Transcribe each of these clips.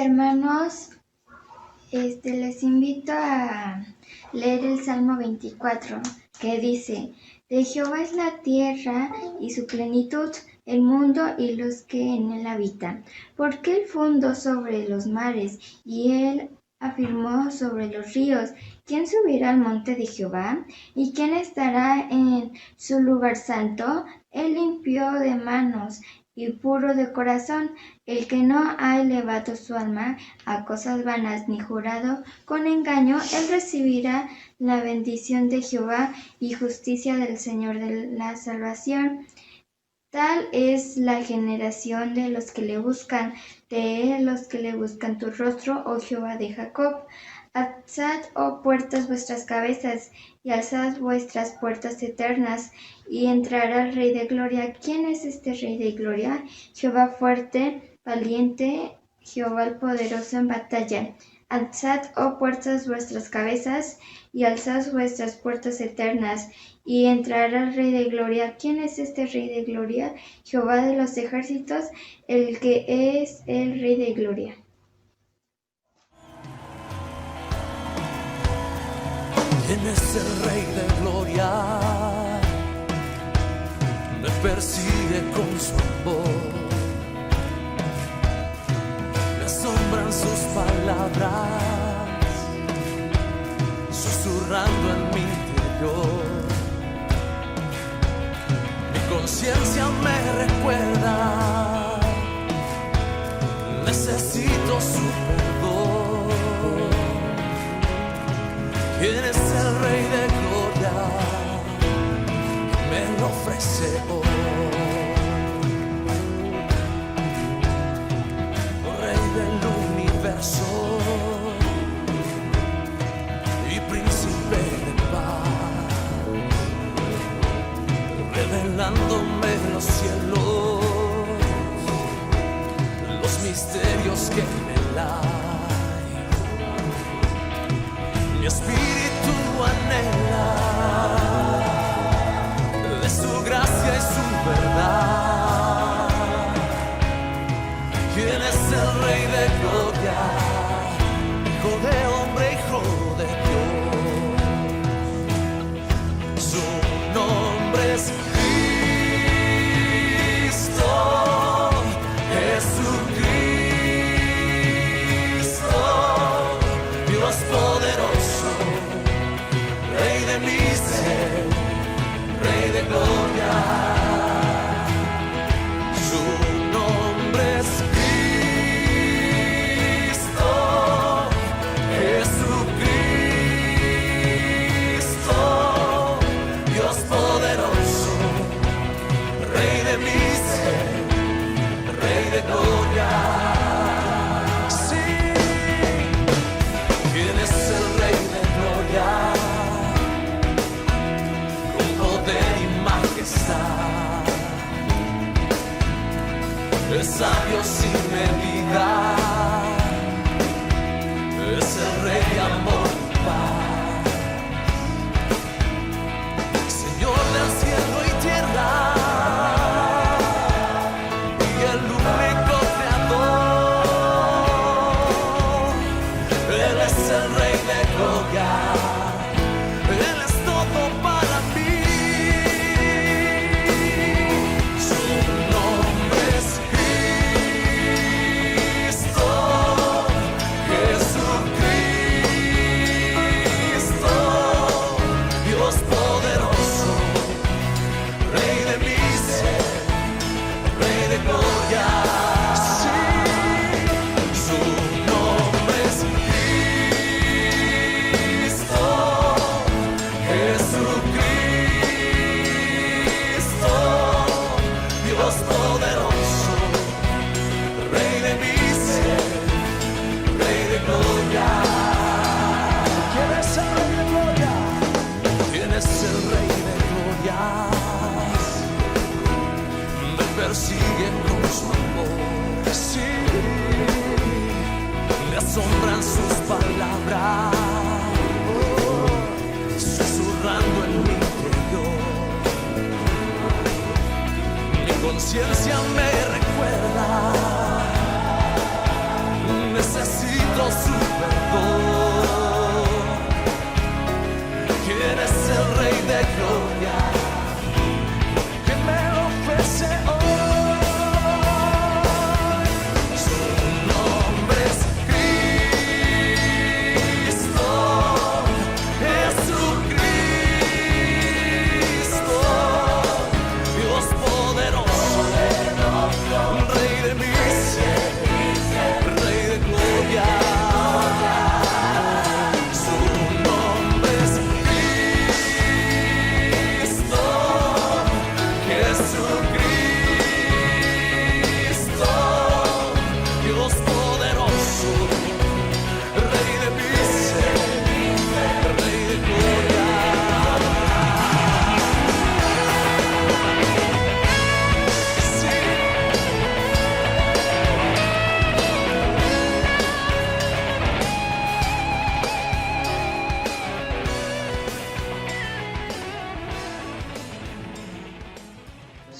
hermanos, les invito a leer el Salmo 24, que dice: de Jehová es la tierra y su plenitud, el mundo y los que en él habitan. Porque él fundó sobre los mares y él afirmó sobre los ríos. ¿Quién subirá al monte de Jehová? ¿Y quién estará en su lugar santo? Él limpio de manos y puro de corazón, el que no ha elevado su alma a cosas vanas ni jurado con engaño, él recibirá la bendición de Jehová y justicia del Señor de la salvación. Tal es la generación de los que le buscan, de los que le buscan tu rostro, oh Jehová de Jacob. Alzad, oh puertas, vuestras cabezas, y alzad vuestras puertas eternas, y entrará el Rey de Gloria. ¿Quién es este Rey de Gloria? Jehová fuerte, valiente, Jehová el poderoso en batalla. Alzad, oh puertas, vuestras cabezas, y alzad vuestras puertas eternas, y entrará el Rey de Gloria. ¿Quién es este Rey de Gloria? Jehová de los ejércitos, el que es el Rey de Gloria. ¿Quién es el Rey de Gloria? Me persigue con su amor, me asombran sus palabras, susurrando en mi interior. Mi conciencia me recuerda, necesito su perdón. ¿Quién es el Rey de Gloria? Me lo ofrece hoy. Rey del universo y príncipe de paz, revelándome los cielos, los misterios que en él hay. Mi espíritu anhela de su gracia y su verdad. ¿Quién es el Rey de Gloria? Hijo de hombre, hijo de Dios. Su nombre es Cristo, Jesucristo, Dios poderoso, Rey de mi ser, Rey de gloria. Su nombre es Cristo, Jesucristo, Dios poderoso, Rey de mi ser, Rey de gloria. Es sabio sin medida, es el Rey de amor y paz, Señor del cielo y tierra, y el único creador. Él es el Rey de gloria, Él es todo para mí. Persiguen con su amor, sí, me asombran sus palabras, susurrando en mi interior. Mi conciencia me recuerda, necesito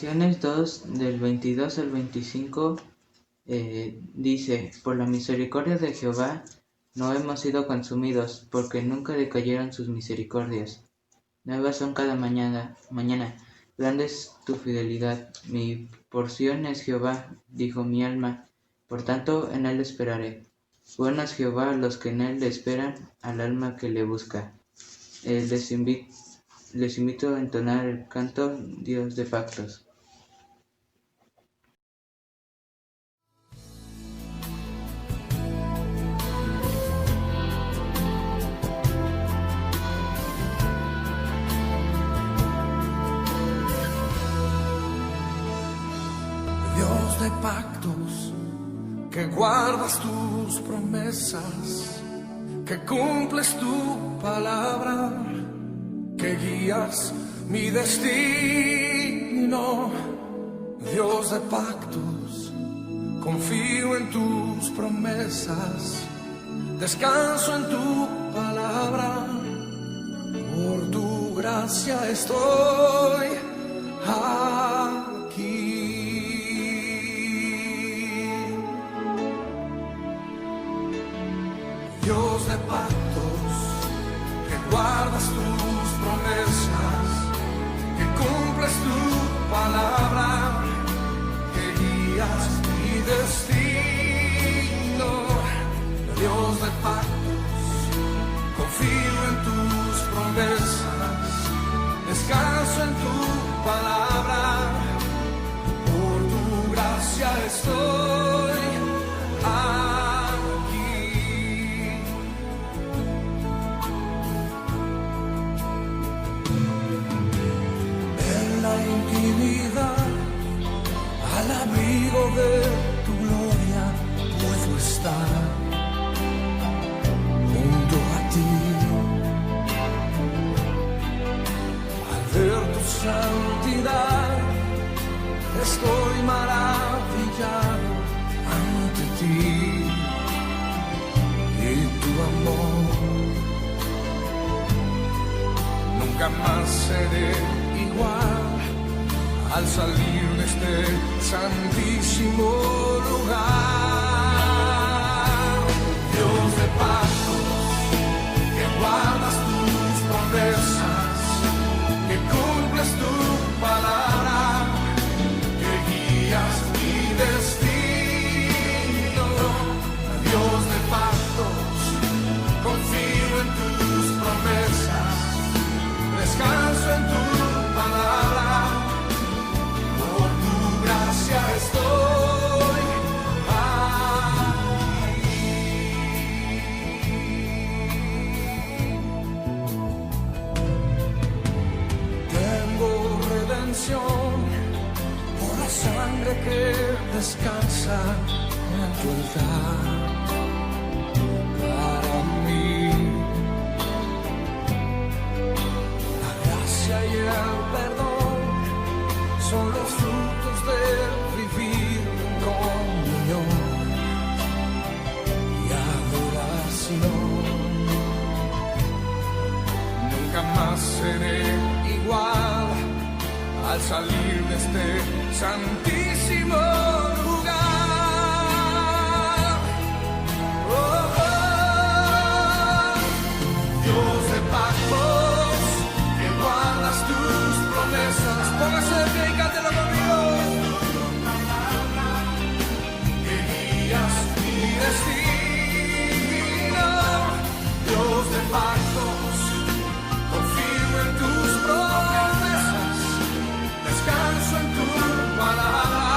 Lamentaciones 2, del 22 al 25, dice: Por la misericordia de Jehová no hemos sido consumidos, porque nunca decayeron sus misericordias. Nuevas son cada mañana. Grande es tu fidelidad. Mi porción es Jehová, dijo mi alma, por tanto en él esperaré. Bueno es Jehová a los que en él esperan, al alma que le busca. Les invito a entonar el canto Dios de pactos. Dios de pactos, que guardas tus promesas, que cumples tu palabra, que guías mi destino. Dios de pactos, confío en tus promesas, descanso en tu palabra, por tu gracia estoy aquí. Dios de pactos, que guardas tus promesas, que cumples tu palabra, que guías mi destino. Dios de pactos, confío en tus promesas, descanso en tu palabra, por tu gracia estoy aquí. En la intimidad, al abrigo de tu gloria, puedo estar junto a ti. Al ver tu santidad, estoy maravillado ante ti y tu amor. Nunca más seré igual al salir de este santísimo lugar. Dios de pactos, que guardas tus promesas, que cumples tu palabra, que guías mi destino. Dios de pactos, confío en tus promesas, descanso en tu palabra, por tu gracia estoy aquí. Tengo redención por la sangre que descansa en tu altar para mí. La gracia y el perdón son los frutos de vivir en comunión y adoración. Nunca más seré igual al salir de este santísimo lugar. Oh, oh. Dios de pactos, que guardas tus promesas. Póngase de pie y cántelo conmigo. Que guías mi destino. Dios de pactos, confío en tus promesas, descanso en tu palabra,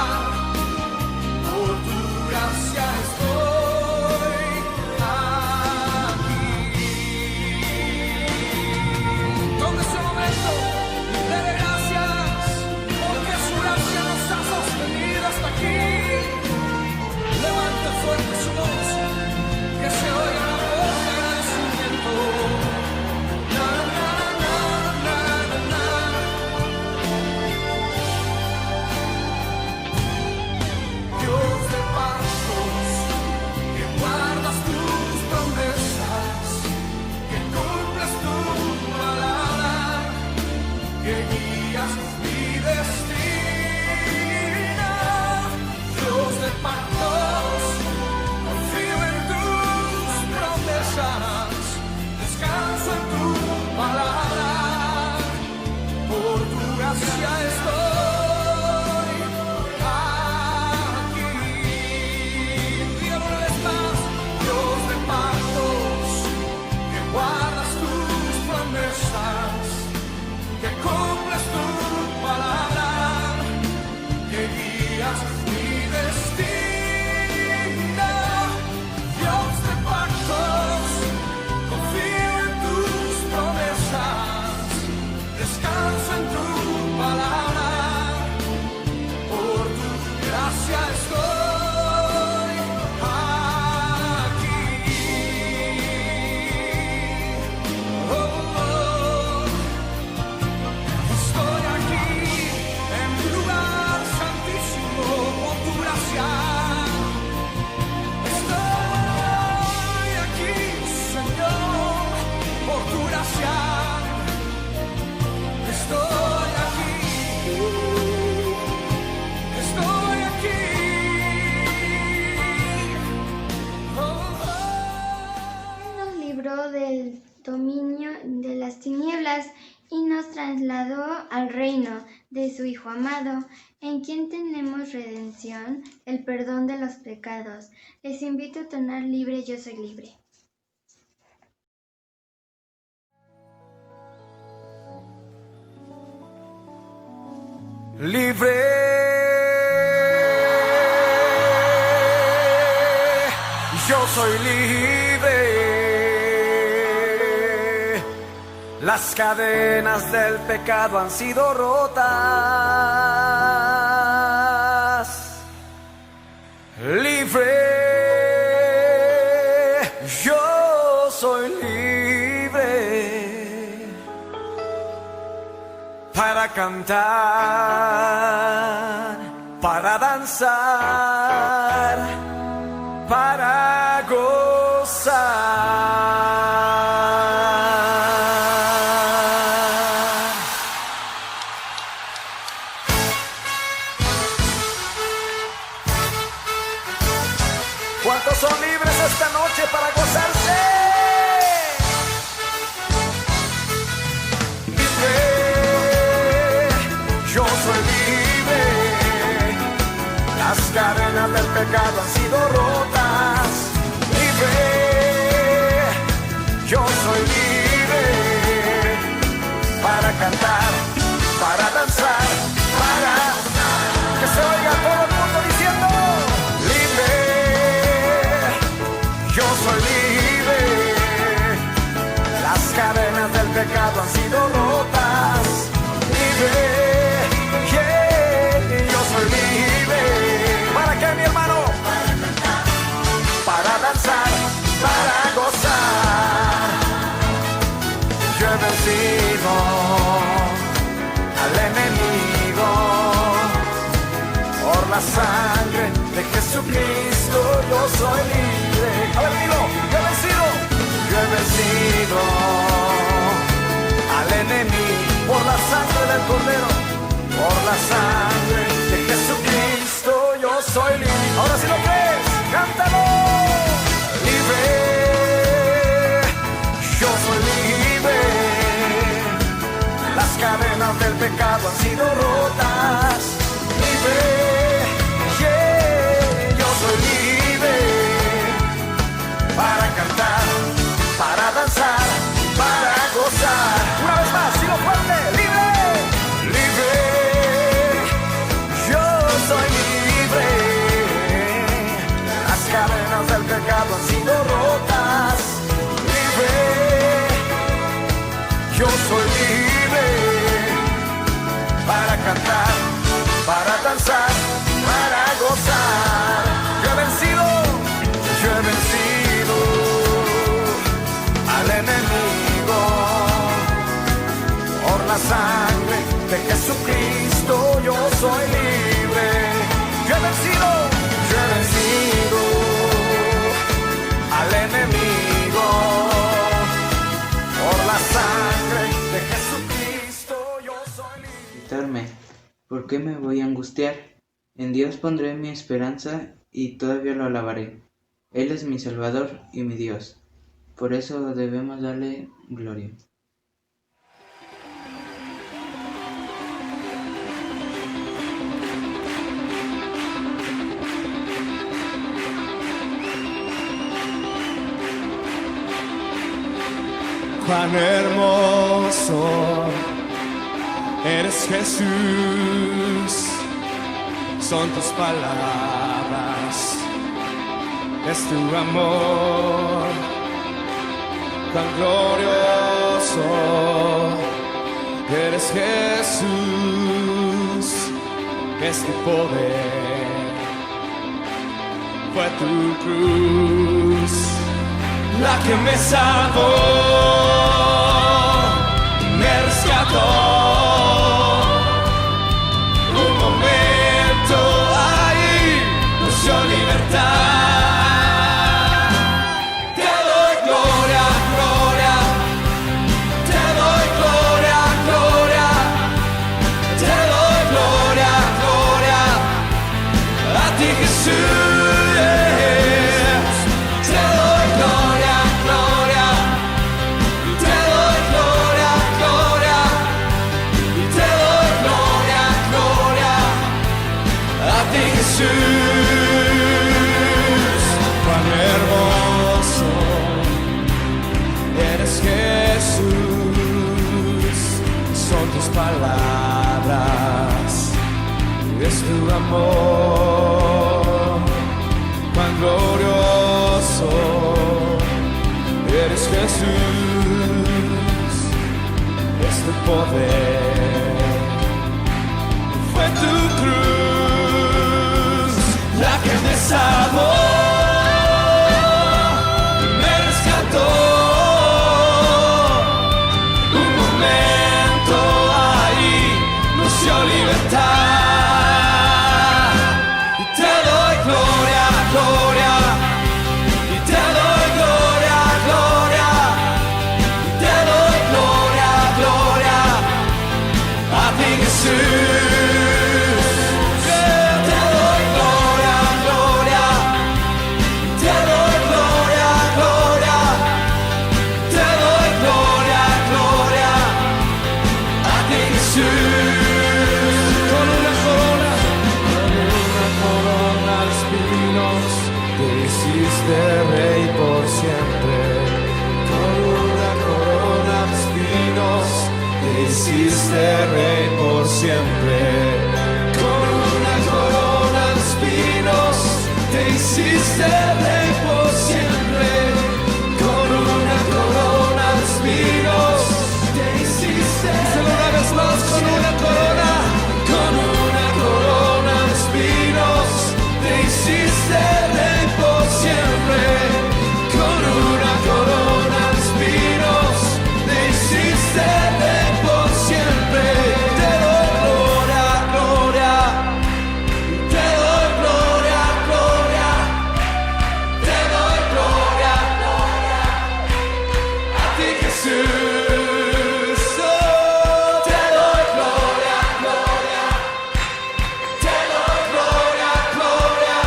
gracia. Estoy aquí. Estoy aquí. Nos libró del dominio de las tinieblas y nos trasladó al reino de su Hijo amado, en quien tenemos redención, el perdón de los pecados. Les invito a tornar libre, yo soy libre. Libre, yo soy libre. Las cadenas del pecado han sido rotas. Libre, yo soy libre para cantar, para danzar, para gozar. ¿Cuántos son libres esta noche para gozarse? Libre, yo soy libre. Las cadenas del pecado han sido rotas. Libre, yo soy libre para cantar, para danzar, para que se oiga todo el mundo diciendo libre, yo soy libre. Las cadenas del pecado han sido rotas. Libre, yeah, yo soy libre. ¿Para qué, mi hermano? Para cantar, para danzar, para gozar. Yo he vencido al enemigo por la sangre de Jesucristo. Yo soy libre. A ver, dilo, yo he vencido. Yo he vencido al enemigo por la sangre del Cordero, por la sangre de Jesucristo. Yo soy libre. Ahora si lo crees, cántalo. Libre, yo soy libre. Las cadenas del pecado han sido rotas. Libre, yeah, yo soy libre para cantar, para danzar, para gozar. Una vez más, si lo fuerte, libre, libre, yo soy libre. Las cadenas del pecado han sido rotas. Libre, yo soy libre para cantar, para danzar, para gozar. Yo he vencido al enemigo por la sangre de Jesucristo. Yo soy libre. Yo he vencido al enemigo por la sangre de Jesucristo. Yo soy libre. Quitarme. ¿Por qué me voy a angustiar? En Dios pondré mi esperanza y todavía lo alabaré. Él es mi Salvador y mi Dios. Por eso debemos darle gloria. Cuán hermoso eres, Jesús, son tus palabras, es tu amor, cuán glorioso eres, Jesús, es tu poder, fue tu cruz la que me salvó, me rescató. Un momento ahí nos dio libertad. Te doy gloria, gloria, Jesús, son tus palabras, es tu amor, cuán glorioso eres Jesús, es tu poder, fue tu cruz la que me salvó. Rey por siempre, con una corona de espinos, te hiciste rey por siempre, con una corona de espinos, te hiciste rey. Una vez más, con una corona de espinos, te hiciste rey por siempre, con una corona de espinos, te hiciste rey por siempre. Te doy gloria, gloria, te doy gloria, gloria, te doy gloria, gloria, a ti Jesús. Oh, te doy gloria, gloria, te doy gloria, gloria,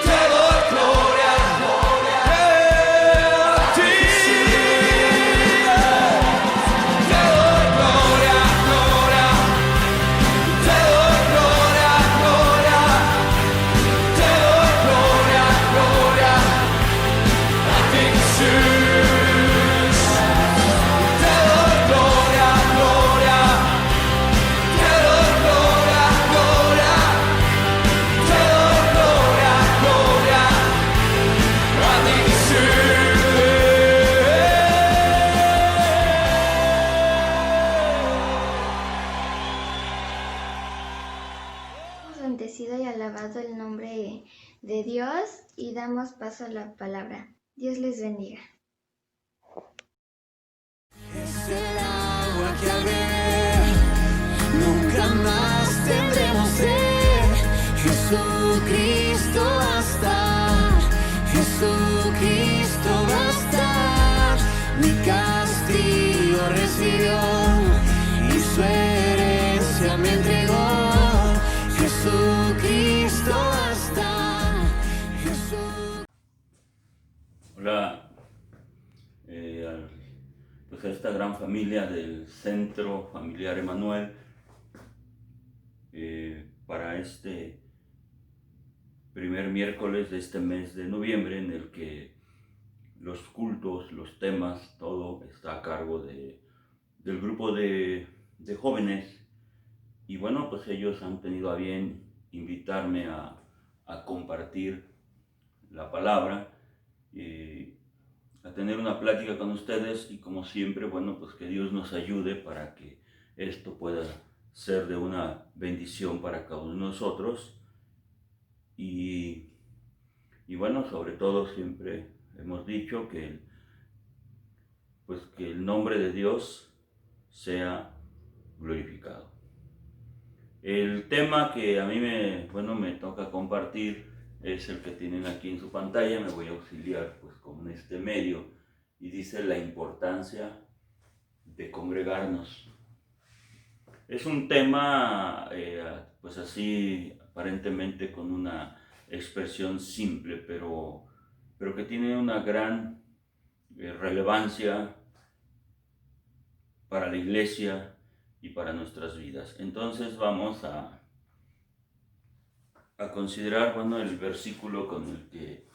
te doy gloria, gloria, a ti. Bendecido y alabado el nombre de Dios y damos paso a la palabra. Dios les bendiga. Es el agua que al beber nunca más tendremos sed. Jesucristo basta, Jesucristo basta. Mi castigo recibió y su herencia me entregó. Jesucristo basta, Hola, pues a esta gran familia del Centro Familiar Emanuel, para este primer miércoles de este mes de noviembre, en el que los cultos, los temas, todo está a cargo del grupo de jóvenes. Y bueno, pues ellos han tenido a bien invitarme a compartir la palabra, a tener una plática con ustedes, y como siempre, bueno, pues que Dios nos ayude para que esto pueda ser de una bendición para cada uno de nosotros. Y bueno, sobre todo siempre hemos dicho que el nombre de Dios sea glorificado. El tema que a mí me toca compartir es el que tienen aquí en su pantalla. Me voy a auxiliar pues con este medio, y dice: la importancia de congregarnos. Es un tema pues así aparentemente con una expresión simple, pero que tiene una gran relevancia para la iglesia y para nuestras vidas. Entonces vamos a considerar, bueno, el versículo con el que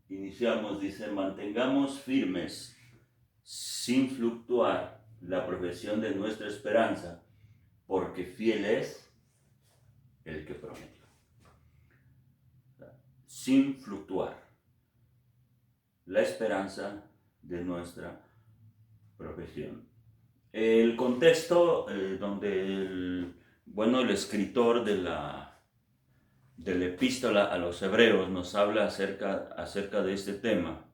iniciamos. Dice: mantengamos firmes sin fluctuar la profesión de nuestra esperanza, porque fiel es el que prometió. Sin fluctuar la esperanza de nuestra profesión. El contexto donde el escritor de la epístola a los hebreos nos habla acerca de este tema,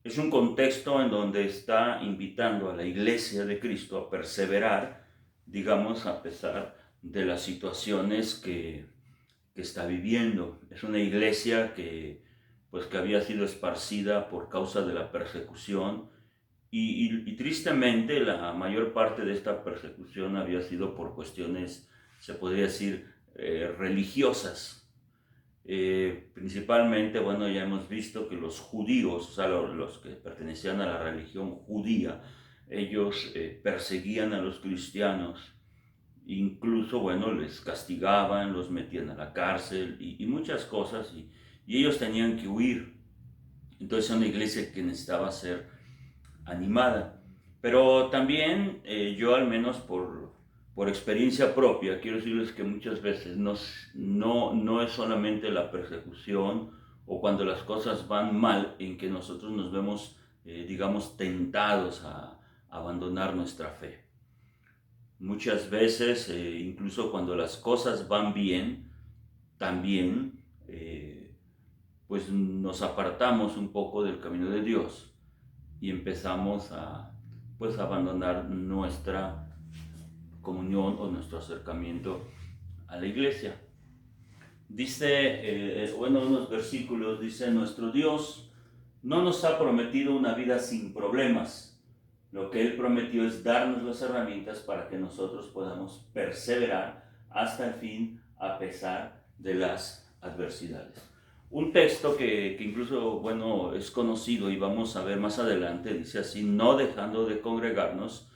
es un contexto en donde está invitando a la iglesia de Cristo a perseverar, digamos, a pesar de las situaciones que está viviendo. Es una iglesia que había sido esparcida por causa de la persecución y tristemente la mayor parte de esta persecución había sido por cuestiones, se podría decir, religiosas. Principalmente, ya hemos visto que los judíos, o sea, los que pertenecían a la religión judía, ellos perseguían a los cristianos, incluso, les castigaban, los metían a la cárcel y muchas cosas, y ellos tenían que huir. Entonces era una iglesia que necesitaba ser animada. Pero también yo, al menos por experiencia propia, quiero decirles que muchas veces no es solamente la persecución o cuando las cosas van mal en que nosotros nos vemos, digamos, tentados a abandonar nuestra fe. Muchas veces, incluso cuando las cosas van bien, también nos apartamos un poco del camino de Dios y empezamos a abandonar nuestra comunión o nuestro acercamiento a la iglesia. Dice, unos versículos, dice: nuestro Dios no nos ha prometido una vida sin problemas. Lo que Él prometió es darnos las herramientas para que nosotros podamos perseverar hasta el fin a pesar de las adversidades. Un texto que incluso, es conocido y vamos a ver más adelante, dice así: no dejando de congregarnos,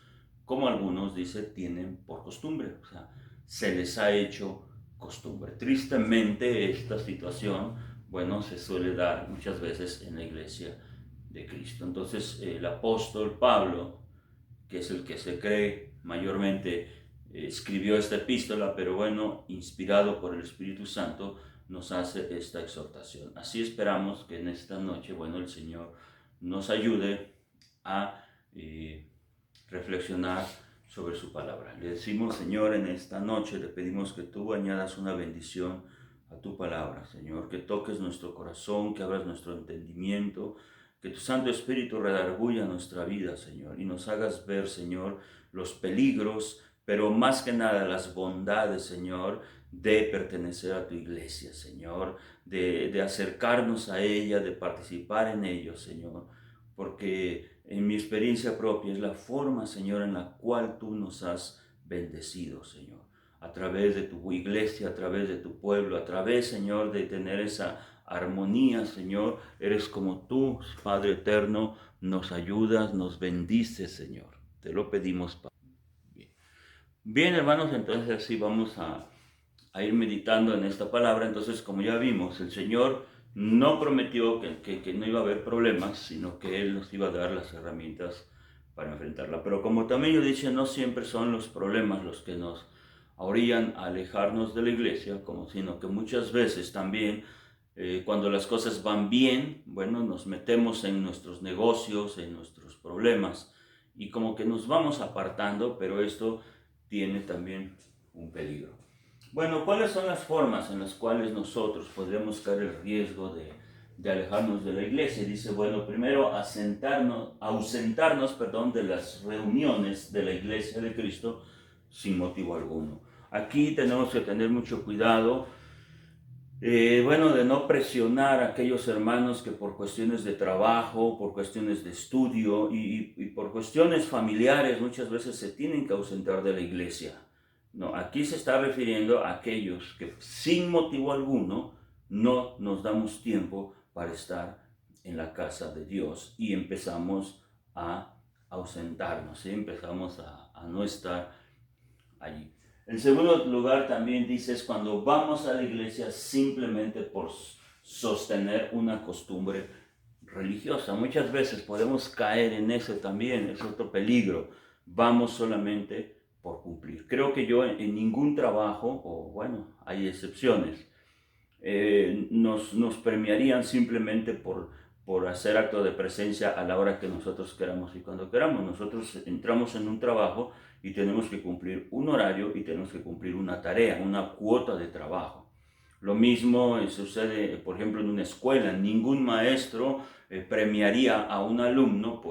como algunos, dice, tienen por costumbre. O sea, se les ha hecho costumbre. Tristemente, esta situación, se suele dar muchas veces en la iglesia de Cristo. Entonces, el apóstol Pablo, que es el que se cree mayormente, escribió esta epístola, pero inspirado por el Espíritu Santo, nos hace esta exhortación. Así esperamos que en esta noche, el Señor nos ayude a reflexionar sobre su palabra. Le decimos: Señor, en esta noche le pedimos que tú añadas una bendición a tu palabra, Señor, que toques nuestro corazón, que abras nuestro entendimiento, que tu Santo Espíritu redarguya nuestra vida, Señor, y nos hagas ver, Señor, los peligros, pero más que nada las bondades, Señor, de pertenecer a tu iglesia, Señor, de acercarnos a ella, de participar en ello, Señor, porque en mi experiencia propia es la forma, Señor, en la cual tú nos has bendecido, Señor, a través de tu iglesia, a través de tu pueblo, a través, Señor, de tener esa armonía, Señor. Eres como tú, Padre eterno, nos ayudas, nos bendices, Señor. Te lo pedimos, Padre. Bien, hermanos, entonces así vamos a ir meditando en esta palabra. Entonces, como ya vimos, el Señor no prometió que no iba a haber problemas, sino que Él nos iba a dar las herramientas para enfrentarla. Pero como también yo dije, no siempre son los problemas los que nos orillan a alejarnos de la iglesia, sino que muchas veces también, cuando las cosas van bien, nos metemos en nuestros negocios, en nuestros problemas, y como que nos vamos apartando, pero esto tiene también un peligro. ¿Cuáles son las formas en las cuales nosotros podríamos caer el riesgo de alejarnos de la iglesia? Dice, primero, ausentarnos de las reuniones de la iglesia de Cristo sin motivo alguno. Aquí tenemos que tener mucho cuidado, de no presionar a aquellos hermanos que por cuestiones de trabajo, por cuestiones de estudio y por cuestiones familiares muchas veces se tienen que ausentar de la iglesia. No, aquí se está refiriendo a aquellos que sin motivo alguno no nos damos tiempo para estar en la casa de Dios y empezamos a ausentarnos, ¿sí? Empezamos a no estar allí. En segundo lugar, también dice, es cuando vamos a la iglesia simplemente por sostener una costumbre religiosa. Muchas veces podemos caer en eso también, es otro peligro. Vamos solamente por cumplir. Creo que yo en ningún trabajo, o bueno, hay excepciones, nos premiarían simplemente por hacer acto de presencia a la hora que nosotros queramos y cuando queramos. Nosotros entramos en un trabajo y tenemos que cumplir un horario y tenemos que cumplir una tarea, una cuota de trabajo. Lo mismo sucede, por ejemplo, en una escuela. Ningún maestro premiaría a un alumno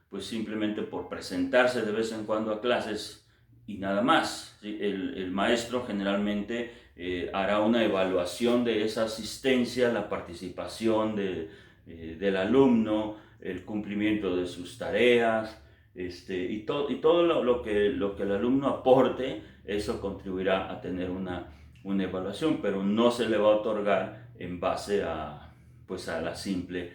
pues simplemente por presentarse de vez en cuando a clases y nada más. ¿Sí? El maestro generalmente hará una evaluación de esa asistencia, la participación del alumno, el cumplimiento de sus tareas, y todo lo que el alumno aporte, eso contribuirá a tener una evaluación, pero no se le va a otorgar en base pues a la simple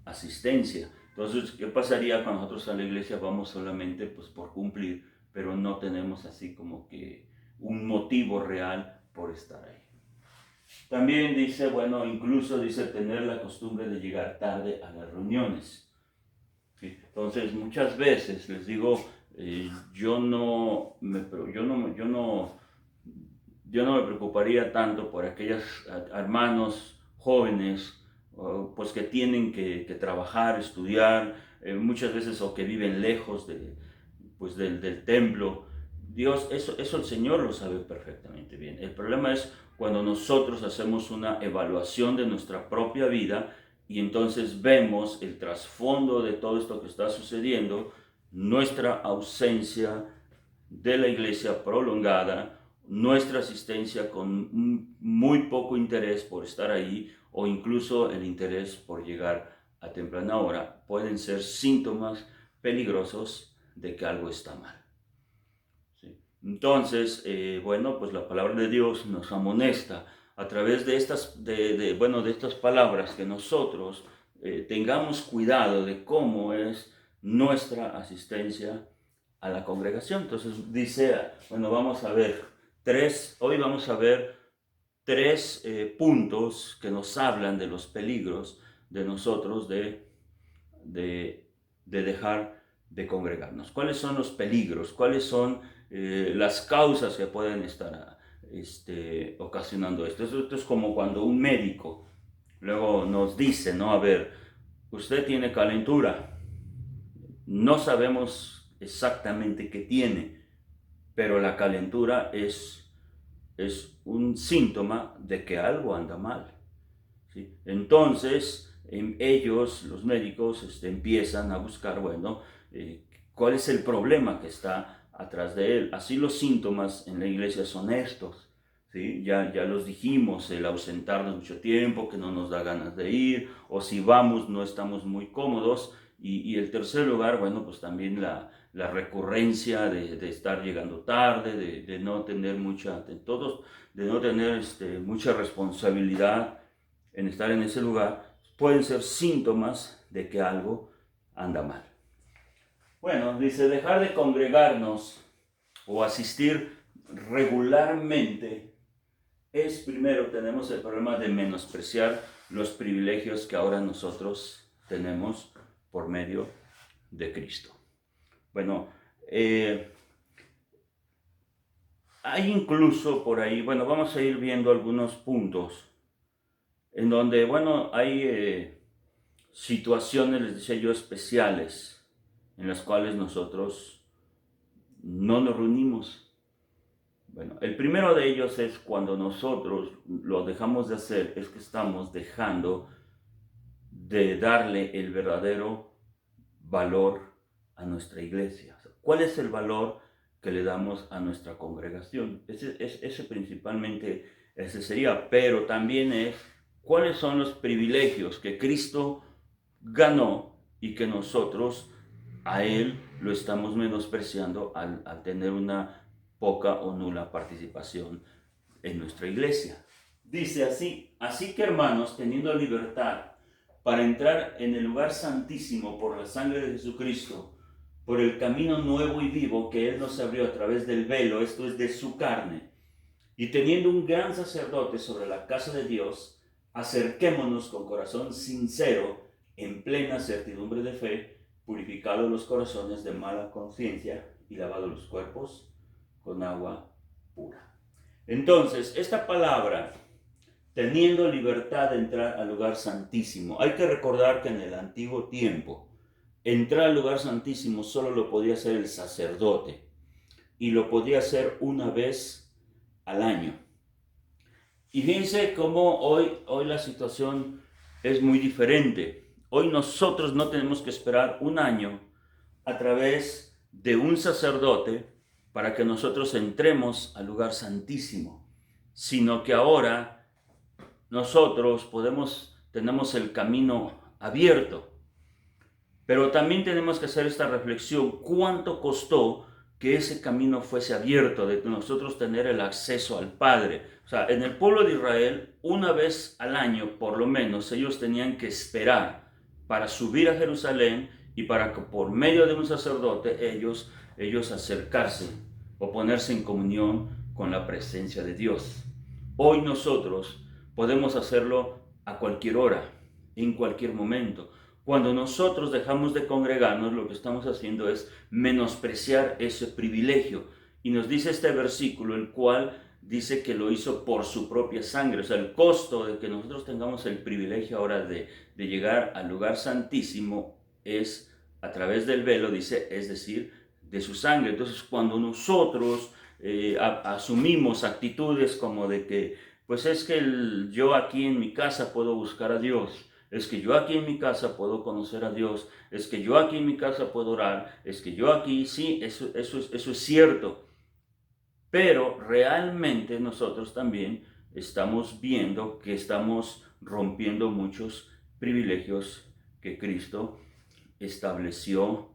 asistencia. Entonces, ¿qué pasaría cuando nosotros a la iglesia vamos solamente pues por cumplir, pero no tenemos así como que un motivo real por estar ahí? También dice, bueno, incluso dice tener la costumbre de llegar tarde a las reuniones. ¿Sí? Entonces, muchas veces les digo, yo no me preocuparía tanto por aquellos hermanos jóvenes pues que tienen que trabajar, estudiar, muchas veces o que viven lejos del templo. Dios, eso el Señor lo sabe perfectamente bien. El problema es cuando nosotros hacemos una evaluación de nuestra propia vida y entonces vemos el trasfondo de todo esto que está sucediendo, nuestra ausencia de la iglesia prolongada, nuestra asistencia con muy poco interés por estar ahí o incluso el interés por llegar a temprana hora, pueden ser síntomas peligrosos de que algo está mal. ¿Sí? Entonces, bueno, pues la palabra de Dios nos amonesta a través de estas palabras que nosotros tengamos cuidado de cómo es nuestra asistencia a la congregación. Entonces dice, bueno, hoy vamos a ver tres puntos que nos hablan de los peligros de nosotros de dejar de congregarnos. ¿Cuáles son los peligros? ¿Cuáles son las causas que pueden estar ocasionando esto? Esto es como cuando un médico luego nos dice, ¿no? A ver, usted tiene calentura. No sabemos exactamente qué tiene, pero la calentura es un síntoma de que algo anda mal. ¿Sí? Entonces, ellos, los médicos, empiezan a buscar, bueno, cuál es el problema que está atrás de él. Así los síntomas en la iglesia son estos. ¿Sí? Ya los dijimos, el ausentarnos mucho tiempo, que no nos da ganas de ir, o si vamos no estamos muy cómodos. Y el tercer lugar, bueno, pues también la recurrencia de estar llegando tarde, de no tener mucha responsabilidad en estar en ese lugar, pueden ser síntomas de que algo anda mal. Bueno, dice, dejar de congregarnos o asistir regularmente primero tenemos el problema de menospreciar los privilegios que ahora nosotros tenemos por medio de Cristo. Bueno, hay incluso por ahí, bueno, vamos a ir viendo algunos puntos en donde, bueno, hay situaciones, les decía yo, especiales en las cuales nosotros no nos reunimos. Bueno, el primero de ellos es cuando nosotros lo dejamos de hacer, es que estamos dejando de darle el verdadero valor a nuestra iglesia. ¿Cuál es el valor que le damos a nuestra congregación? Ese principalmente, ese sería, pero también es cuáles son los privilegios que Cristo ganó y que nosotros a Él lo estamos menospreciando al tener una poca o nula participación en nuestra iglesia. Dice así que hermanos, teniendo libertad para entrar en el lugar santísimo por la sangre de Jesucristo, por el camino nuevo y vivo que Él nos abrió a través del velo, esto es de su carne, y teniendo un gran sacerdote sobre la casa de Dios, acerquémonos con corazón sincero en plena certidumbre de fe, purificados los corazones de mala conciencia y lavados los cuerpos con agua pura. Entonces, esta palabra, teniendo libertad de entrar al lugar santísimo, hay que recordar que en el antiguo tiempo, entrar al lugar santísimo solo lo podía hacer el sacerdote y lo podía hacer una vez al año. Y fíjense cómo hoy la situación es muy diferente. Hoy nosotros no tenemos que esperar un año a través de un sacerdote para que nosotros entremos al lugar santísimo, sino que ahora nosotros tenemos el camino abierto. Pero también tenemos que hacer esta reflexión: ¿cuánto costó que ese camino fuese abierto, de nosotros tener el acceso al Padre? O sea, en el pueblo de Israel, una vez al año, por lo menos, ellos tenían que esperar para subir a Jerusalén y para que por medio de un sacerdote ellos acercarse o ponerse en comunión con la presencia de Dios. Hoy nosotros podemos hacerlo a cualquier hora, en cualquier momento. Cuando nosotros dejamos de congregarnos, lo que estamos haciendo es menospreciar ese privilegio. Y nos dice este versículo, el cual dice que lo hizo por su propia sangre. O sea, el costo de que nosotros tengamos el privilegio ahora de llegar al lugar santísimo es a través del velo, dice, es decir, de su sangre. Entonces, cuando nosotros asumimos actitudes como de que, pues es que yo aquí en mi casa puedo buscar a Dios, es que yo aquí en mi casa puedo conocer a Dios, es que yo aquí en mi casa puedo orar, es que yo aquí, sí, eso es cierto. Pero realmente nosotros también estamos viendo que estamos rompiendo muchos privilegios que Cristo estableció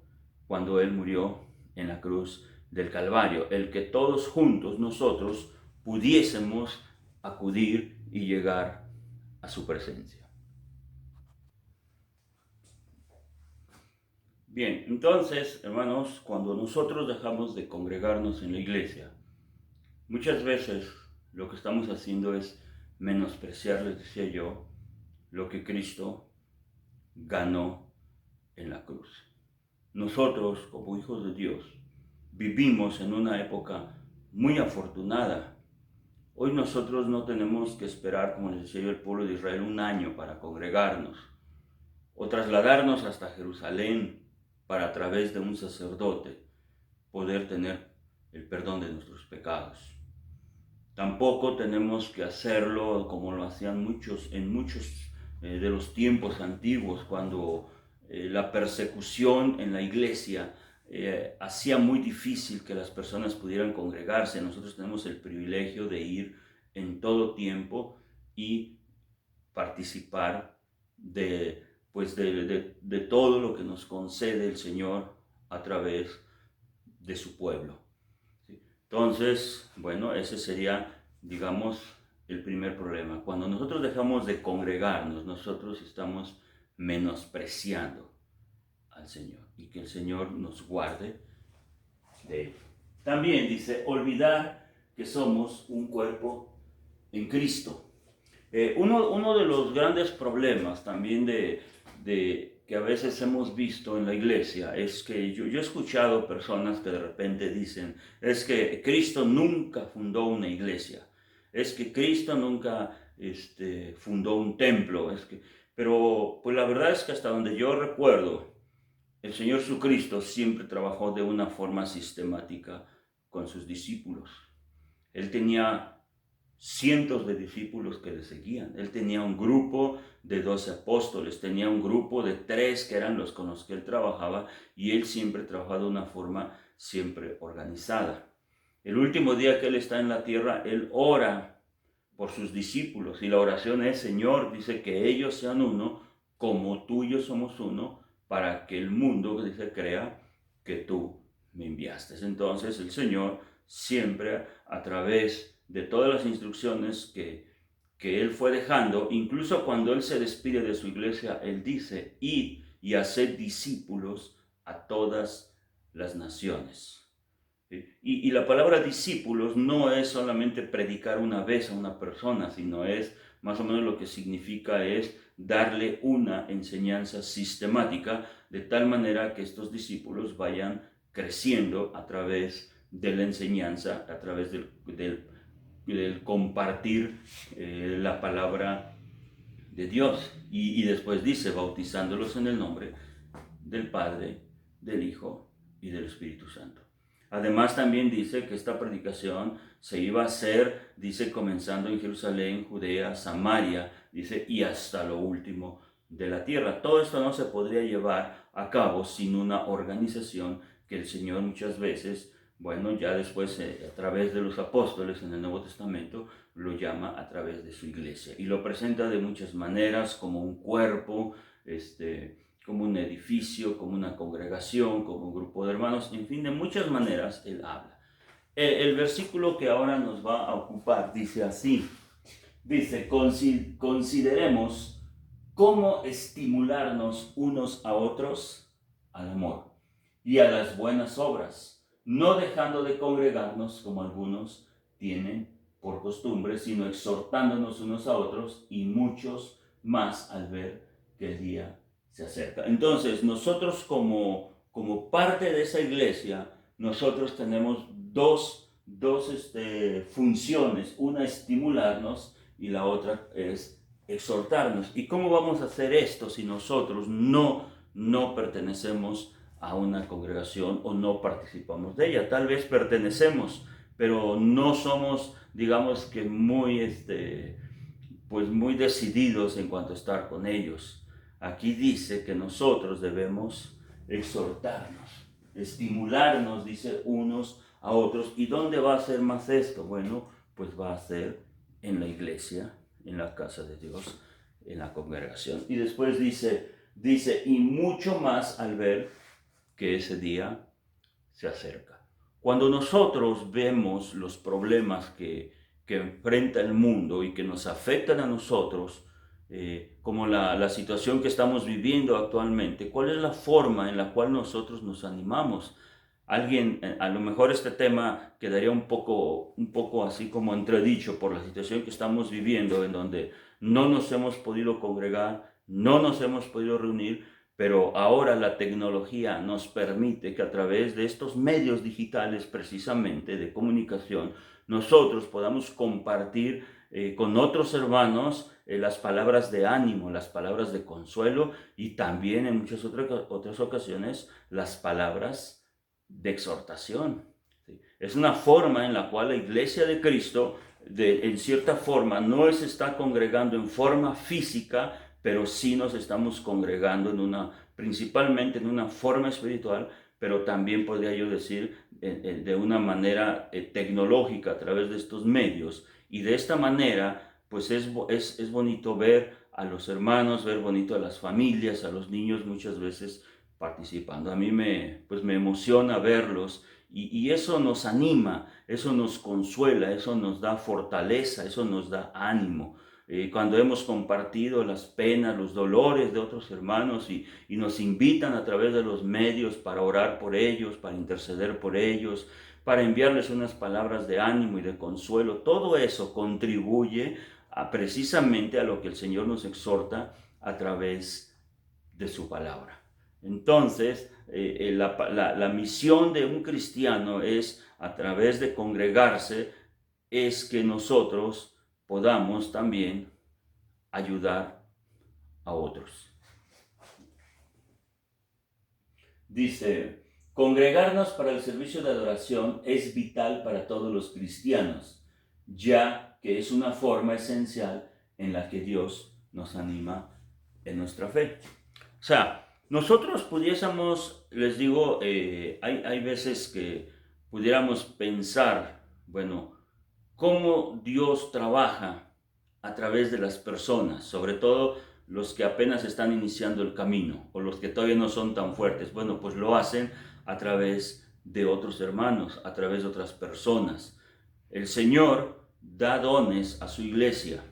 cuando Él murió en la cruz del Calvario. El que todos juntos nosotros pudiésemos acudir y llegar a su presencia. Bien, entonces, hermanos, cuando nosotros dejamos de congregarnos en la iglesia, muchas veces lo que estamos haciendo es menospreciar, les decía yo, lo que Cristo ganó en la cruz. Nosotros, como hijos de Dios, vivimos en una época muy afortunada. Hoy nosotros no tenemos que esperar, como les decía yo, el pueblo de Israel, un año para congregarnos o trasladarnos hasta Jerusalén para, a través de un sacerdote, poder tener el perdón de nuestros pecados. Tampoco tenemos que hacerlo como lo hacían muchos de los tiempos antiguos, cuando la persecución en la iglesia hacía muy difícil que las personas pudieran congregarse. Nosotros tenemos el privilegio de ir en todo tiempo y participar de todo lo que nos concede el Señor a través de su pueblo. ¿Sí? Entonces, bueno, ese sería, digamos, el primer problema. Cuando nosotros dejamos de congregarnos, nosotros estamos menospreciando al Señor, y que el Señor nos guarde de él. También dice, olvidar que somos un cuerpo en Cristo. Uno de los grandes problemas también que a veces hemos visto en la iglesia es que yo he escuchado personas que de repente dicen, es que Cristo nunca fundó una iglesia, es que Cristo nunca fundó un templo, pero pues la verdad es que hasta donde yo recuerdo, el Señor Jesucristo siempre trabajó de una forma sistemática con sus discípulos. Él tenía cientos de discípulos que le seguían. Él tenía un grupo de 12 apóstoles, tenía un grupo de 3 que eran los con los que él trabajaba, y él siempre trabajaba de una forma siempre organizada. El último día que él está en la tierra, él ora por sus discípulos, y la oración es, Señor, dice, que ellos sean uno, como tú y yo somos uno, para que el mundo, dice, crea que tú me enviaste. Entonces el Señor siempre, a través de todas las instrucciones que él fue dejando, incluso cuando él se despide de su iglesia, él dice, id y haced discípulos a todas las naciones. Y la palabra discípulos no es solamente predicar una vez a una persona, sino es más o menos lo que significa es darle una enseñanza sistemática, de tal manera que estos discípulos vayan creciendo a través de la enseñanza, a través del compartir la palabra de Dios. Y después dice, bautizándolos en el nombre del Padre, del Hijo y del Espíritu Santo. Además también dice que esta predicación se iba a hacer, dice, comenzando en Jerusalén, Judea, Samaria, dice, y hasta lo último de la tierra. Todo esto no se podría llevar a cabo sin una organización que el Señor muchas veces, bueno, ya después a través de los apóstoles en el Nuevo Testamento, lo llama a través de su iglesia. Y lo presenta de muchas maneras, como un cuerpo, como un edificio, como una congregación, como un grupo de hermanos, en fin, de muchas maneras él habla. El versículo que ahora nos va a ocupar dice así, dice, consideremos cómo estimularnos unos a otros al amor y a las buenas obras, no dejando de congregarnos como algunos tienen por costumbre, sino exhortándonos unos a otros y muchos más al ver que el día se acerca. Entonces, nosotros como parte de esa iglesia, nosotros tenemos dos funciones, una estimularnos y la otra es exhortarnos. ¿Y cómo vamos a hacer esto si nosotros no pertenecemos a una congregación o no participamos de ella? Tal vez pertenecemos, pero no somos, digamos que muy decididos en cuanto a estar con ellos. Aquí dice que nosotros debemos exhortarnos, estimularnos, dice, unos a otros. ¿Y dónde va a ser más esto? Bueno, pues va a ser en la iglesia, en la casa de Dios, en la congregación. Y después dice, y mucho más al ver que ese día se acerca. Cuando nosotros vemos los problemas que enfrenta el mundo y que nos afectan a nosotros, como la situación que estamos viviendo actualmente, ¿cuál es la forma en la cual nosotros nos animamos? Alguien, a lo mejor este tema quedaría un poco así como entredicho por la situación que estamos viviendo, en donde no nos hemos podido congregar, no nos hemos podido reunir, pero ahora la tecnología nos permite que a través de estos medios digitales precisamente de comunicación, nosotros podamos compartir con otros hermanos las palabras de ánimo, las palabras de consuelo y también en muchas otras ocasiones las palabras de exhortación. ¿Sí? Es una forma en la cual la iglesia de Cristo, en cierta forma, no se está congregando en forma física, pero sí nos estamos congregando principalmente en una forma espiritual, pero también podría yo decir de una manera tecnológica a través de estos medios. Y de esta manera, pues es bonito ver a los hermanos, ver bonito a las familias, a los niños muchas veces participando. A mí me emociona verlos y eso nos anima, eso nos consuela, eso nos da fortaleza, eso nos da ánimo. Cuando hemos compartido las penas, los dolores de otros hermanos y nos invitan a través de los medios para orar por ellos, para interceder por ellos, para enviarles unas palabras de ánimo y de consuelo, todo eso contribuye precisamente a lo que el Señor nos exhorta a través de su palabra. Entonces, la misión de un cristiano es, a través de congregarse, es que nosotros podamos también ayudar a otros. Dice, congregarnos para el servicio de adoración es vital para todos los cristianos, ya que es una forma esencial en la que Dios nos anima en nuestra fe. O sea, nosotros pudiésemos, les digo, hay veces que pudiéramos pensar, bueno, cómo Dios trabaja a través de las personas, sobre todo los que apenas están iniciando el camino o los que todavía no son tan fuertes. Bueno, pues lo hacen a través de otros hermanos, a través de otras personas. El Señor da dones a su iglesia.